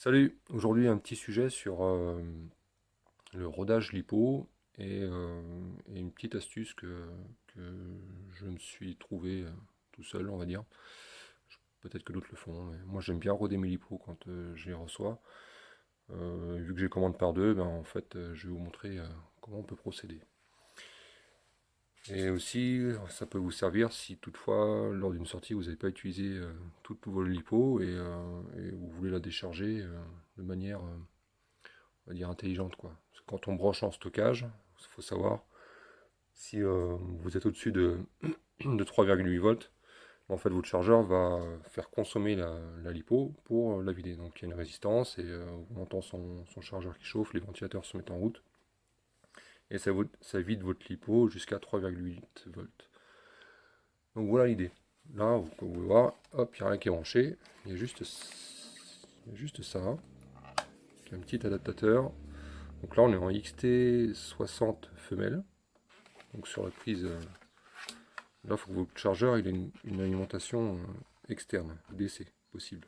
Salut, aujourd'hui un petit sujet sur le rodage lipo et une petite astuce que je me suis trouvé tout seul, on va dire. Peut-être que d'autres le font, mais moi j'aime bien roder mes lipos quand je les reçois. Vu que j'ai commande par deux, ben, en fait je vais vous montrer comment on peut procéder. Et aussi, ça peut vous servir si toutefois, lors d'une sortie, vous n'avez pas utilisé toute vos lipos et vous voulez la décharger de manière on va dire intelligente quoi. Parce que quand on branche en stockage, il faut savoir si vous êtes au-dessus de 3,8 volts, en fait votre chargeur va faire consommer la lipo pour la vider. Donc il y a une résistance et on entend son chargeur qui chauffe, les ventilateurs se mettent en route et ça vide votre lipo jusqu'à 3,8 volts. Donc voilà l'idée. Là, vous pouvez voir, hop, il n'y a rien qui est branché, il y a juste ça, un petit adaptateur. Donc là, on est en XT60 femelle. Donc sur la prise, là, il faut que votre chargeur il ait une alimentation externe, DC, possible.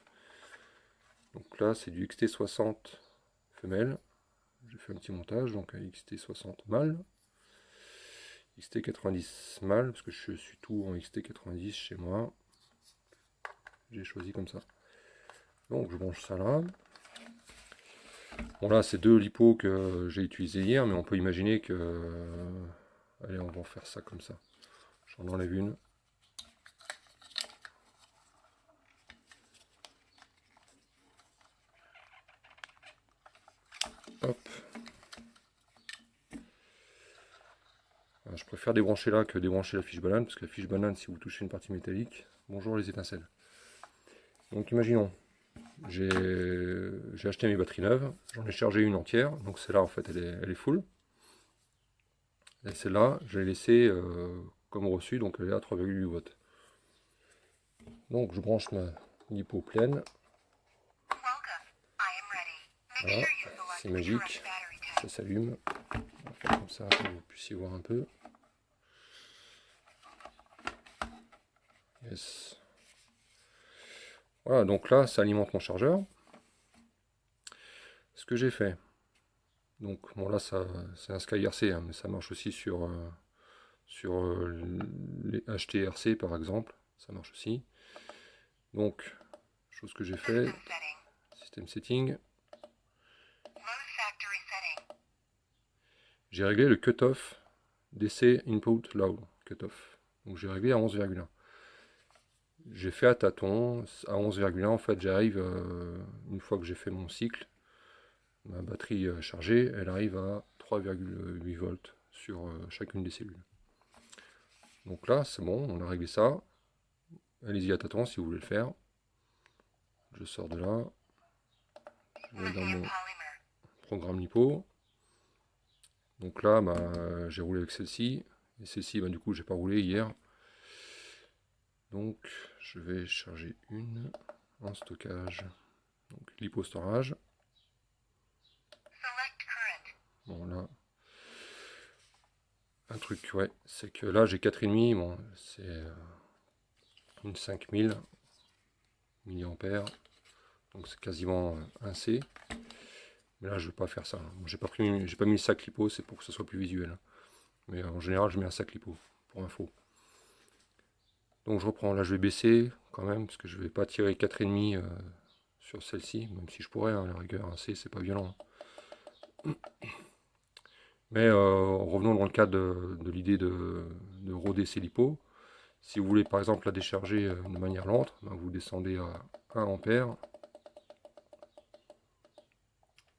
Donc là, c'est du XT60 femelle. J'ai fait un petit montage, donc un XT60 mâle. XT90 mâle, parce que je suis tout en XT90 chez moi. J'ai choisi comme ça. Donc je branche ça là. Bon là, c'est deux lipos que j'ai utilisés hier, mais on peut imaginer que... allez, on va faire ça comme ça. J'en enlève une. Hop. Je préfère débrancher là que débrancher la fiche banane, parce que la fiche banane, si vous touchez une partie métallique, bonjour les étincelles. Donc imaginons, j'ai acheté mes batteries neuves, j'en ai chargé une entière, donc celle-là en fait elle est full. Et celle-là, je l'ai laissée comme reçu, donc elle est à 3,8 watts. Donc je branche ma lipo pleine. Voilà, c'est magique, ça s'allume. On va faire comme ça pour que vous puissiez voir un peu. Yes. Voilà, donc là, ça alimente mon chargeur. Ce que j'ai fait, donc bon là, c'est un SkyRC, hein, mais ça marche aussi sur les HTRC par exemple, ça marche aussi. Donc, chose que j'ai fait, système setting, j'ai réglé le cutoff DC input low cutoff. Donc j'ai réglé à 11,1. J'ai fait à tâtons, à 11,1 en fait j'arrive, une fois que j'ai fait mon cycle, ma batterie chargée, elle arrive à 3,8 volts sur chacune des cellules. Donc là c'est bon, on a réglé ça. Allez-y à tâtons si vous voulez le faire. Je sors de là, je vais dans mon programme lipo. Donc là bah, j'ai roulé avec celle-ci, et celle-ci bah, du coup j'ai pas roulé hier. Donc je vais charger une en stockage. Donc lipo storage. Bon là, un truc ouais, c'est que là j'ai 4,5, bon c'est une 5000 mAh, donc c'est quasiment un C. Mais là je vais pas faire ça. J'ai pas mis le sac lipo, c'est pour que ce soit plus visuel. Mais en général je mets un sac lipo pour info. Donc je reprends, là je vais baisser quand même, parce que je vais pas tirer 4,5 sur celle-ci, même si je pourrais, hein, à la rigueur, un C c'est pas violent. Mais revenons dans le cadre de l'idée de roder ces lipos. Si vous voulez par exemple la décharger de manière lente, ben, vous descendez à 1 ampère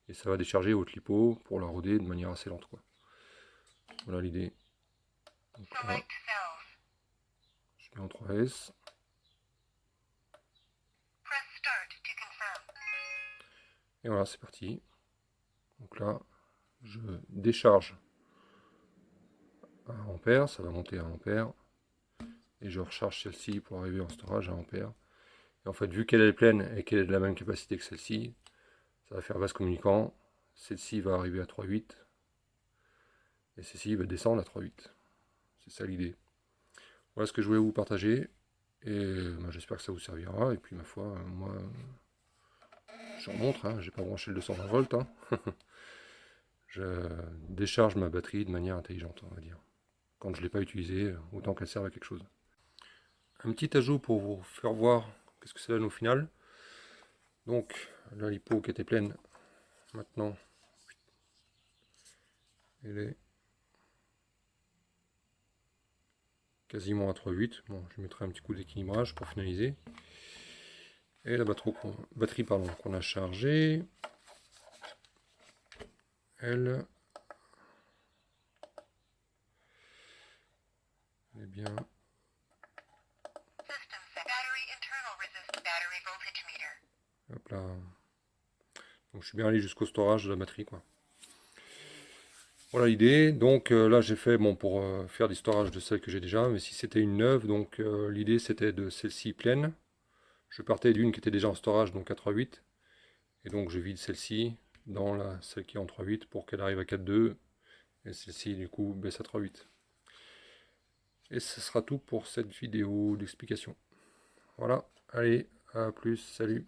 et ça va décharger votre lipo pour la roder de manière assez lente, quoi. Voilà l'idée. Donc là, je mets en 3S. Et voilà, c'est parti. Donc là, je décharge à 1 ampère, ça va monter à 1 ampère. Et je recharge celle-ci pour arriver en storage à 1 ampère. Et en fait, vu qu'elle est pleine et qu'elle est de la même capacité que celle-ci, ça va faire vase communicant. Celle-ci va arriver à 3,8 et celle-ci va descendre à 3,8. C'est ça l'idée. Voilà ce que je voulais vous partager et bah, j'espère que ça vous servira. Et puis ma foi, moi je remontre, hein, j'ai pas branché le 220 volts. Hein. Je décharge ma batterie de manière intelligente, on va dire. Quand je ne l'ai pas utilisée, autant qu'elle serve à quelque chose. Un petit ajout pour vous faire voir qu'est-ce que ça donne au final. Donc, la lipo qui était pleine, maintenant, elle est quasiment à 3,8. Bon, je mettrai un petit coup d'équilibrage pour finaliser. Et la batterie qu'on a chargée, elle est bien. Hop là. Donc je suis bien allé jusqu'au storage de la batterie, quoi. Voilà l'idée. Donc là j'ai fait pour faire du storage de celle que j'ai déjà, mais si c'était une neuve, donc l'idée c'était de celle-ci pleine. Je partais d'une qui était déjà en storage, donc à 3,8. Et donc je vide celle-ci dans celle qui est en 3,8 pour qu'elle arrive à 4,2. Et celle-ci du coup baisse à 3,8. Et ce sera tout pour cette vidéo d'explication. Voilà, allez, à plus, salut.